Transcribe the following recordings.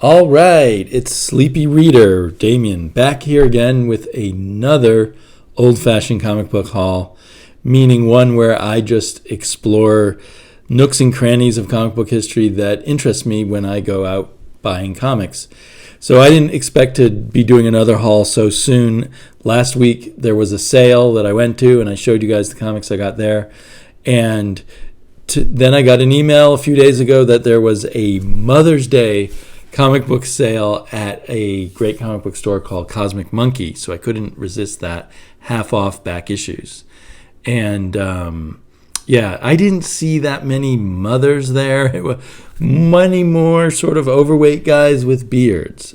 All right, it's Sleepy Reader, Damien, back here again with another old-fashioned comic book haul, meaning one where I just explore nooks and crannies of comic book history that interest me when I go out buying comics. So I didn't expect to be doing another haul so soon. Last week there was a sale that I went to, and I showed you guys the comics I got there. And then I got an email a few days ago that there was a Mother's Day comic book sale at a great comic book store called Cosmic Monkey, so I couldn't resist that, half off back issues. And I didn't see that many mothers there. It was many more sort of overweight guys with beards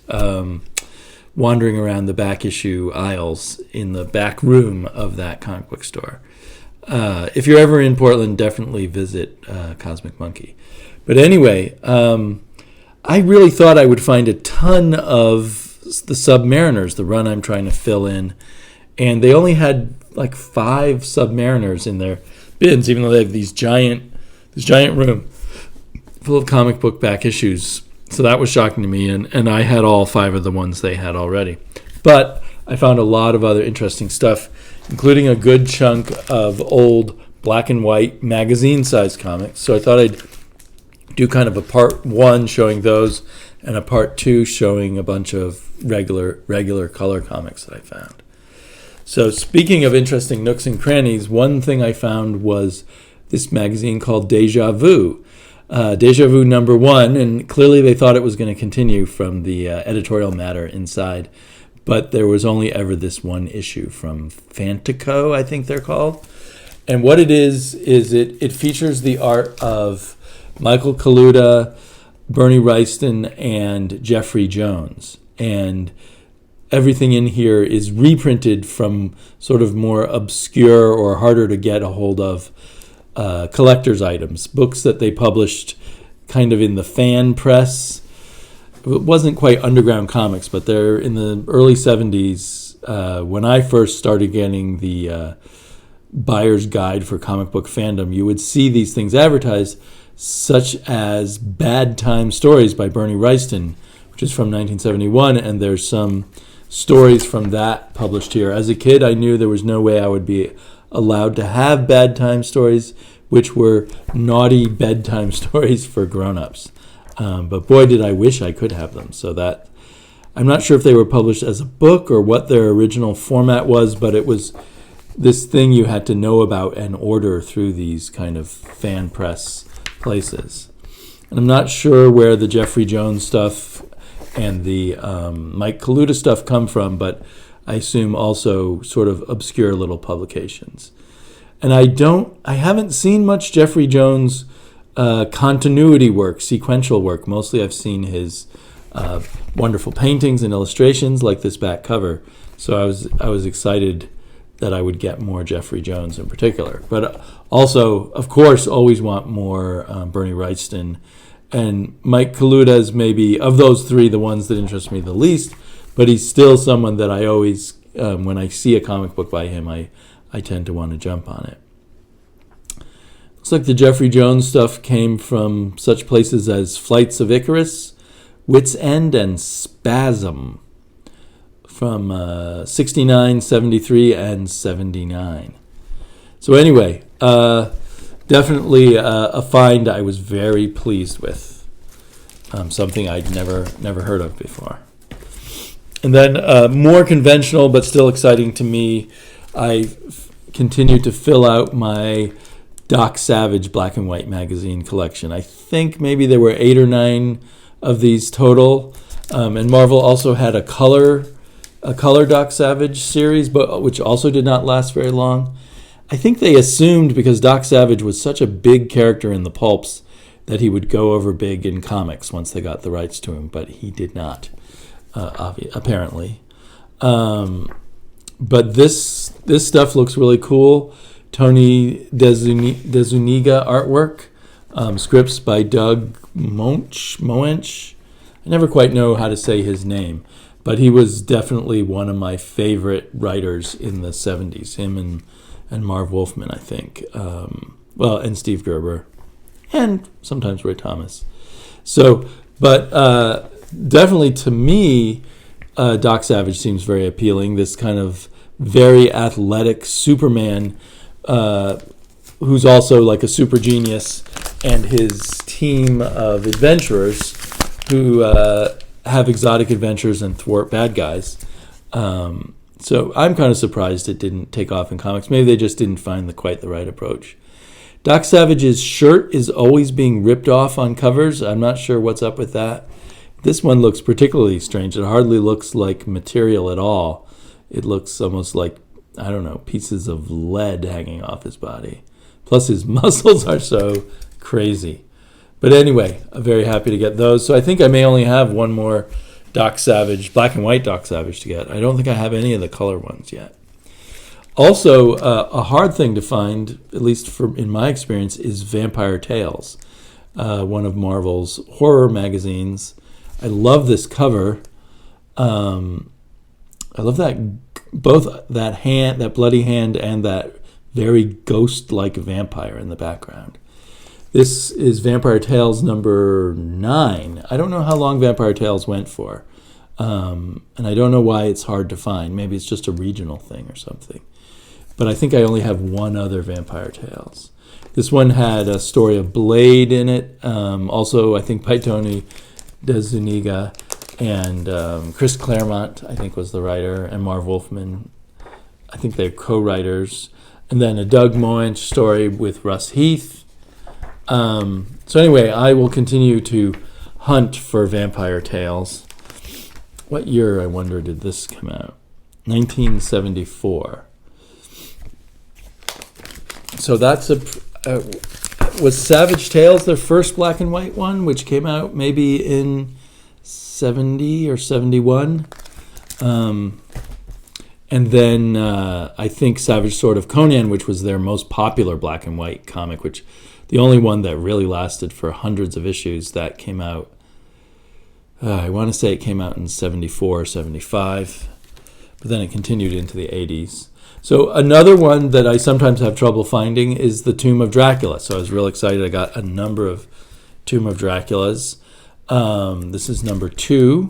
wandering around the back issue aisles in the back room of that comic book store. If you're ever in Portland, definitely visit Cosmic Monkey. But anyway, I really thought I would find a ton of the Submariners, the run I'm trying to fill in. And they only had like 5 Submariners in their bins, even though they have this giant room full of comic book back issues. So that was shocking to me, and I had all 5 of the ones they had already. But I found a lot of other interesting stuff, including a good chunk of old black and white magazine-sized comics. So I thought I'd do kind of a part 1 showing those and a part 2 showing a bunch of regular color comics that I found. So speaking of interesting nooks and crannies, one thing I found was this magazine called Deja Vu. Deja Vu number 1, and clearly they thought it was going to continue from the editorial matter inside, but there was only ever this one issue from Fantico, I think they're called. And what it is it features the art of Michael Kaluta, Bernie Wrightson, and Jeffrey Jones. And everything in here is reprinted from sort of more obscure or harder to get a hold of collector's items, books that they published kind of in the fan press. It wasn't quite underground comics, but they're in the early 70s. When I first started getting the buyer's guide for comic book fandom, you would see these things advertised, such as Bad Time Stories by Bernie Wrightson, which is from 1971, and there's some stories from that published here. As a kid, I knew there was no way I would be allowed to have bad time stories, which were naughty bedtime stories for grown-ups. But boy, did I wish I could have them. So that, I'm not sure if they were published as a book or what their original format was, but it was this thing you had to know about and order through these kind of fan press places. And I'm not sure where the Jeffrey Jones stuff and the Mike Kaluta stuff come from, but I assume also sort of obscure little publications. And I haven't seen much Jeffrey Jones continuity work, sequential work. Mostly I've seen his wonderful paintings and illustrations like this back cover. So I was excited that I would get more Jeffrey Jones in particular. But also, of course, always want more Bernie Wrightson. And Mike Kaluta is maybe, of those 3, the ones that interest me the least. But he's still someone that I always, when I see a comic book by him, I tend to want to jump on it. Looks like the Jeffrey Jones stuff came from such places as Flights of Icarus, Wit's End, and Spasm from 69, 73, and 79. So anyway, definitely a find I was very pleased with. Something I'd never heard of before. And then more conventional but still exciting to me, I continued to fill out my Doc Savage black and white magazine collection. I think maybe there were 8 or 9 of these total. And Marvel also had a color Doc Savage series, but which also did not last very long. I think they assumed, because Doc Savage was such a big character in the pulps, that he would go over big in comics once they got the rights to him, but he did not, apparently. But this stuff looks really cool. Tony DeZuniga artwork, scripts by Doug Moench. I never quite know how to say his name, but he was definitely one of my favorite writers in the 70s, him and Marv Wolfman, I think. And Steve Gerber, and sometimes Roy Thomas. So, but definitely to me, Doc Savage seems very appealing. This kind of very athletic Superman, who's also like a super genius, and his team of adventurers who have exotic adventures and thwart bad guys. So I'm kind of surprised it didn't take off in comics. Maybe they just didn't find quite the right approach. Doc Savage's shirt is always being ripped off on covers. I'm not sure what's up with that. This one looks particularly strange. It hardly looks like material at all. It looks almost like, I don't know, pieces of lead hanging off his body. Plus his muscles are so crazy. But anyway, I'm very happy to get those. So I think I may only have one more Doc Savage, black and white Doc Savage to get. I don't think I have any of the color ones yet. Also, a hard thing to find, at least in my experience, is Vampire Tales, one of Marvel's horror magazines. I love this cover. I love both that bloody hand, and that very ghost-like vampire in the background. This is Vampire Tales number 9. I don't know how long Vampire Tales went for, and I don't know why it's hard to find. Maybe it's just a regional thing or something. But I think I only have one other Vampire Tales. This one had a story of Blade in it. Also, I think by Tony DeZuniga, and Chris Claremont, I think, was the writer, and Marv Wolfman. I think they're co-writers. And then a Doug Moench story with Russ Heath. So anyway, I will continue to hunt for Vampire Tales. What year, I wonder, did this come out? 1974. So that's was Savage Tales their first black and white one, which came out maybe in 70 or 71? And then I think Savage Sword of Conan, which was their most popular black and white comic, which the only one that really lasted for hundreds of issues, that came out, I want to say it came out in 74 or 75, but then it continued into the 80s. So another one that I sometimes have trouble finding is the Tomb of Dracula. So I was real excited. I got a number of Tomb of Draculas. This is number 2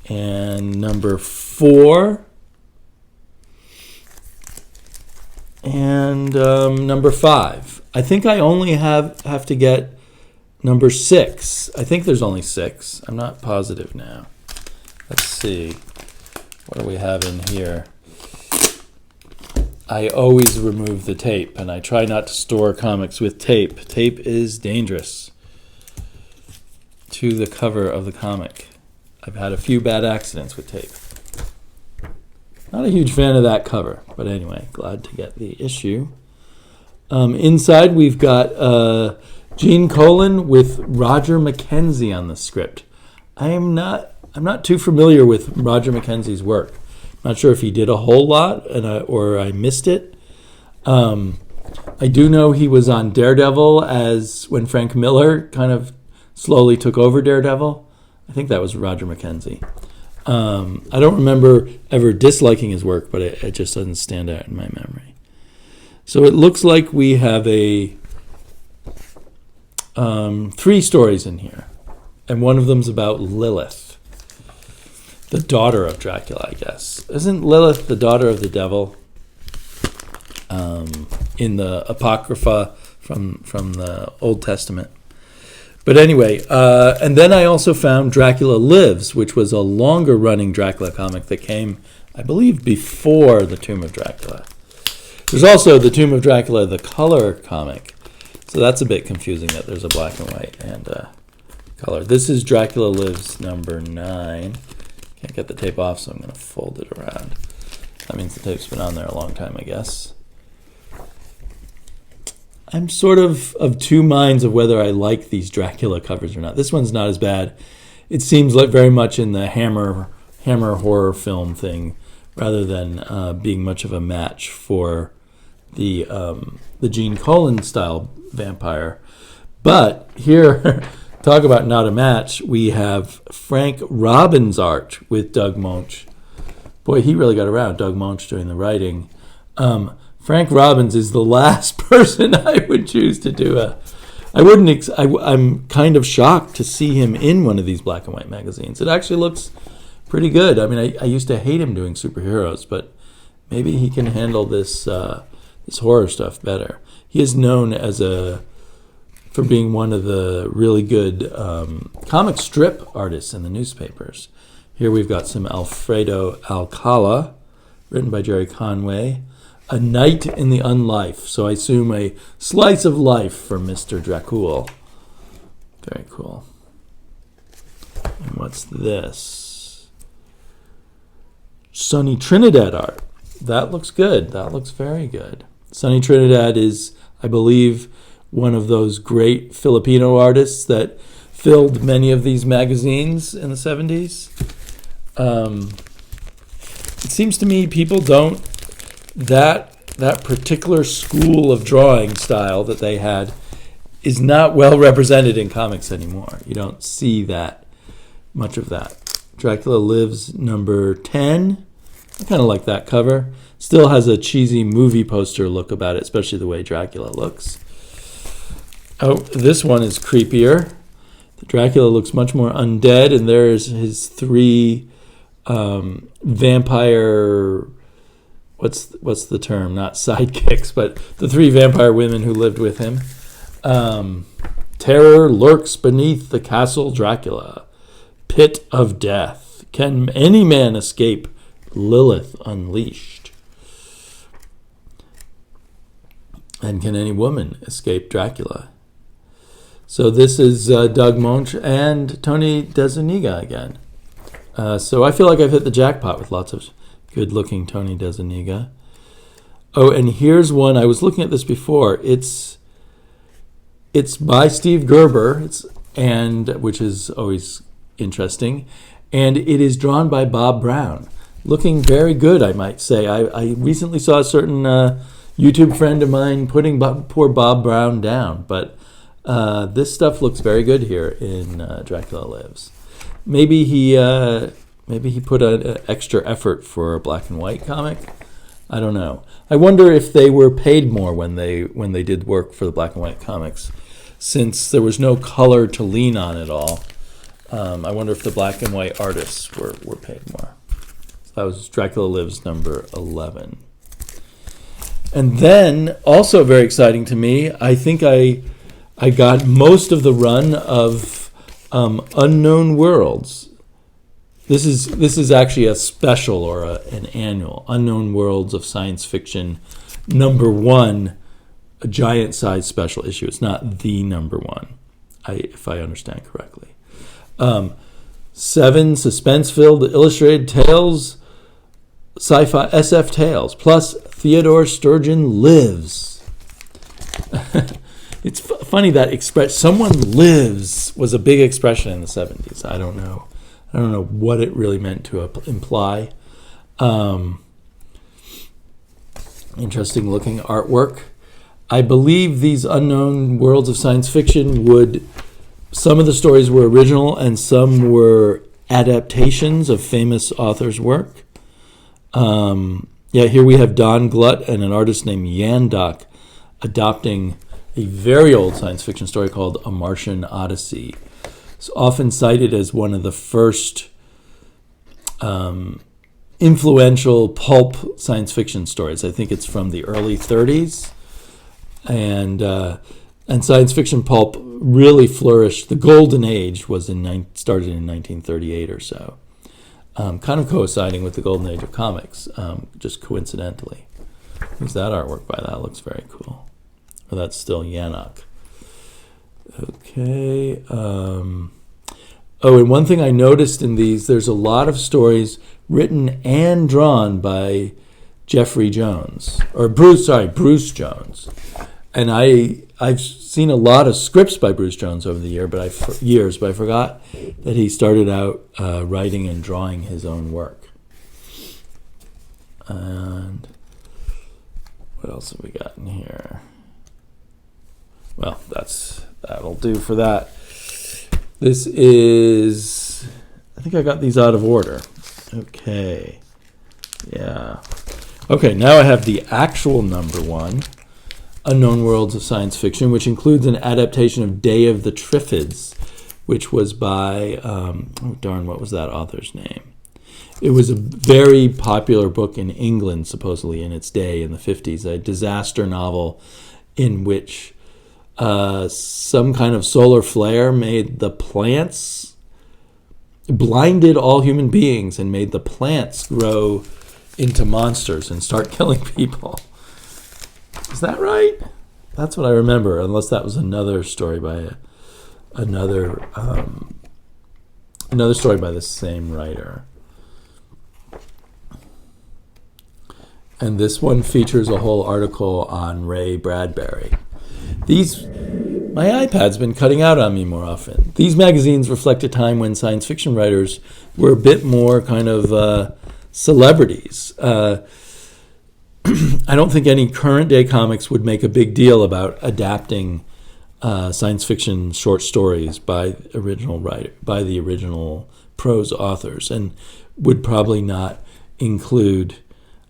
and number 4 and number 5. I think I only have to get number 6. I think there's only 6. I'm not positive now. Let's see. What do we have in here? I always remove the tape, and I try not to store comics with tape. Tape is dangerous to the cover of the comic. I've had a few bad accidents with tape. Not a huge fan of that cover, but anyway, glad to get the issue. Inside, we've got Gene Colan with Roger Mackenzie on the script. I'm not too familiar with Roger Mackenzie's work. Not sure if he did a whole lot or I missed it. I do know he was on Daredevil when Frank Miller kind of slowly took over Daredevil. I think that was Roger Mackenzie. I don't remember ever disliking his work, but it just doesn't stand out in my memory. So it looks like we have 3 stories in here, and one of them's about Lilith, the daughter of Dracula, I guess. Isn't Lilith the daughter of the devil in the Apocrypha from the Old Testament? But anyway, and then I also found Dracula Lives, which was a longer-running Dracula comic that came, I believe, before The Tomb of Dracula. There's also The Tomb of Dracula, the color comic. So that's a bit confusing that there's a black and white and color. This is Dracula Lives number 9. Can't get the tape off, so I'm going to fold it around. That means the tape's been on there a long time, I guess. I'm sort of two minds of whether I like these Dracula covers or not. This one's not as bad. It seems like very much in the Hammer horror film thing, rather than being much of a match for the Gene Colan style vampire. But here, talk about not a match, we have Frank Robbins art with Doug Moench. Boy, he really got around, Doug Moench doing the writing. Frank Robbins is the last person I would choose to do I wouldn't. I'm kind of shocked to see him in one of these black and white magazines. It actually looks pretty good. I mean, I used to hate him doing superheroes, but maybe he can handle this this horror stuff better. He is known for being one of the really good comic strip artists in the newspapers. Here we've got some Alfredo Alcala, written by Jerry Conway. A Night in the Unlife. So I assume a slice of life for Mr. Dracul. Very cool. And what's this? Sonny Trinidad art. That looks good. That looks very good. Sonny Trinidad is, I believe, one of those great Filipino artists that filled many of these magazines in the 70s. It seems to me people don't, that particular school of drawing style that they had is not well represented in comics anymore. You don't see that much of that. Dracula Lives number 10. I kind of like that cover. Still has a cheesy movie poster look about it, especially the way Dracula looks. Oh, this one is creepier. Dracula looks much more undead, and there's his three vampire, what's the term? Not sidekicks, but the three vampire women who lived with him. Terror lurks beneath the castle Dracula. Pit of death. Can any man escape Lilith unleashed? And can any woman escape Dracula? So this is Doug Moench and Tony DeZuniga again. So I feel like I've hit the jackpot with lots of good-looking Tony DeZuniga. Oh, and here's one. I was looking at this before. It's by Steve Gerber, which is always interesting, and it is drawn by Bob Brown. Looking very good, I might say. I recently saw a certain YouTube friend of mine putting poor Bob Brown down, but this stuff looks very good here in Dracula Lives. Maybe he put an extra effort for a black and white comic. I don't know. I wonder if they were paid more when they did work for the black and white comics, since there was no color to lean on at all. I wonder if the black and white artists were paid more. So that was Dracula Lives number 11. And then, also very exciting to me, I think I got most of the run of Unknown Worlds. This is actually a special or an annual Unknown Worlds of Science Fiction number 1, a giant size special issue. It's not the number 1, if I understand correctly. 7 suspense-filled illustrated tales, sci-fi SF tales, plus Theodore Sturgeon Lives. It's funny that someone lives was a big expression in the 70s. I don't know what it really meant to imply. Interesting looking artwork. I believe these Unknown Worlds of Science Fiction some of the stories were original and some were adaptations of famous authors' work. Here we have Don Glutt and an artist named Yandok adopting a very old science fiction story called A Martian Odyssey. It's often cited as one of the first influential pulp science fiction stories. I think it's from the early 30s. And science fiction pulp really flourished. The golden age started in 1938 or so. Kind of coinciding with the golden age of comics, just coincidentally. Who's that artwork by? That looks very cool. Oh, that's still Yanok. Okay. And one thing I noticed in these, there's a lot of stories written and drawn by Bruce Jones. And I've seen a lot of scripts by Bruce Jones over the years, but I forgot that he started out writing and drawing his own work. And what else have we got in here? Well, that'll do for that. This is, I think I got these out of order. Okay. Yeah. Okay, now I have the actual number 1. unknown worlds of science fiction, which includes an adaptation of Day of the Triffids, which was by, what was that author's name? It was a very popular book in England, supposedly, in its day, in the 50s, a disaster novel in which some kind of solar flare made the plants, blinded all human beings and made the plants grow into monsters and start killing people. Is that right? That's what I remember, unless that was another story by another story by the same writer. And this one features a whole article on Ray Bradbury. My iPad's been cutting out on me more often. These magazines reflect a time when science fiction writers were a bit more kind of celebrities. I don't think any current day comics would make a big deal about adapting science fiction short stories by the original prose authors, and would probably not include.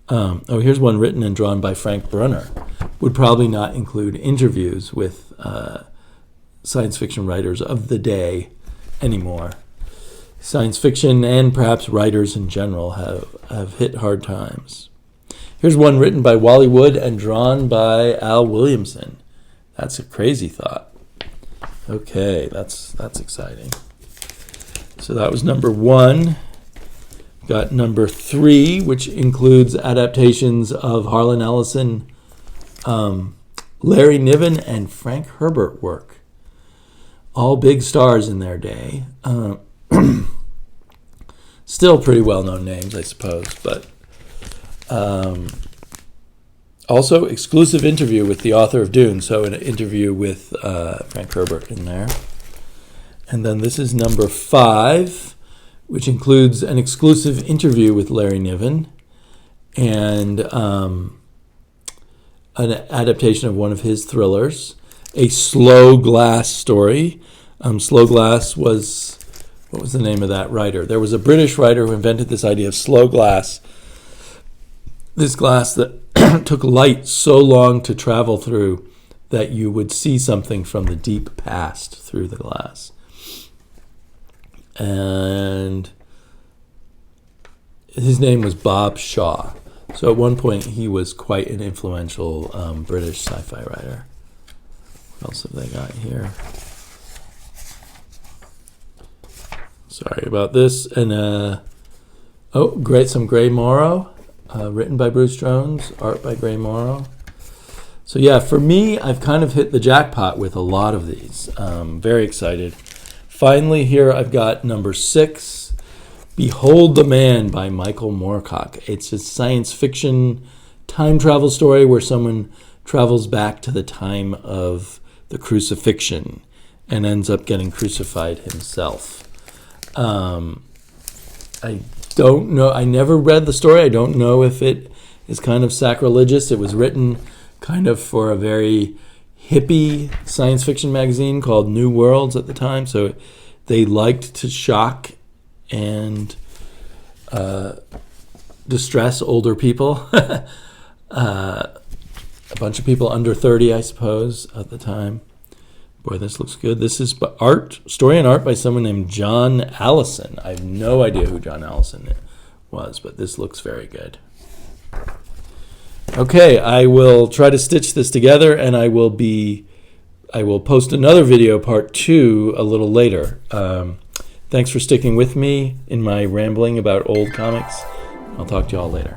Here's one written and drawn by Frank Brunner. Would probably not include interviews with science fiction writers of the day anymore. Science fiction and perhaps writers in general have hit hard times. Here's one written by Wally Wood and drawn by Al Williamson. That's a crazy thought. Okay, that's exciting. So that was number 1. Got number 3, which includes adaptations of Harlan Ellison, Larry Niven, and Frank Herbert work. All big stars in their day. Still pretty well-known names, I suppose, but also exclusive interview with the author of Dune, so an interview with Frank Herbert in there. And then this is number 5, which includes an exclusive interview with Larry Niven and an adaptation of one of his thrillers, a Slow Glass story. Slow Glass was, what was the name of that writer? There was a British writer who invented this idea of slow glass, this glass that took light so long to travel through that you would see something from the deep past through the glass. And his name was Bob Shaw. So at one point he was quite an influential British sci-fi writer. What else have they got here? Sorry about this. And some Gray Morrow, written by Bruce Jones, art by Gray Morrow. So yeah, for me, I've kind of hit the jackpot with a lot of these. Very excited. Finally, here I've got number 6, Behold the Man by Michael Moorcock. It's a science fiction time travel story where someone travels back to the time of the crucifixion and ends up getting crucified himself. I don't know. I never read the story. I don't know if it is kind of sacrilegious. It was written kind of for a very hippie science fiction magazine called New Worlds at the time, so they liked to shock and distress older people. A bunch of people under 30, I suppose, at the time. Boy, this looks good. This is story and art by someone named John Allison. I have no idea who John Allison was, but this looks very good. Okay, I will try to stitch this together, and I will post another video, part 2, a little later. Thanks for sticking with me in my rambling about old comics. I'll talk to you all later.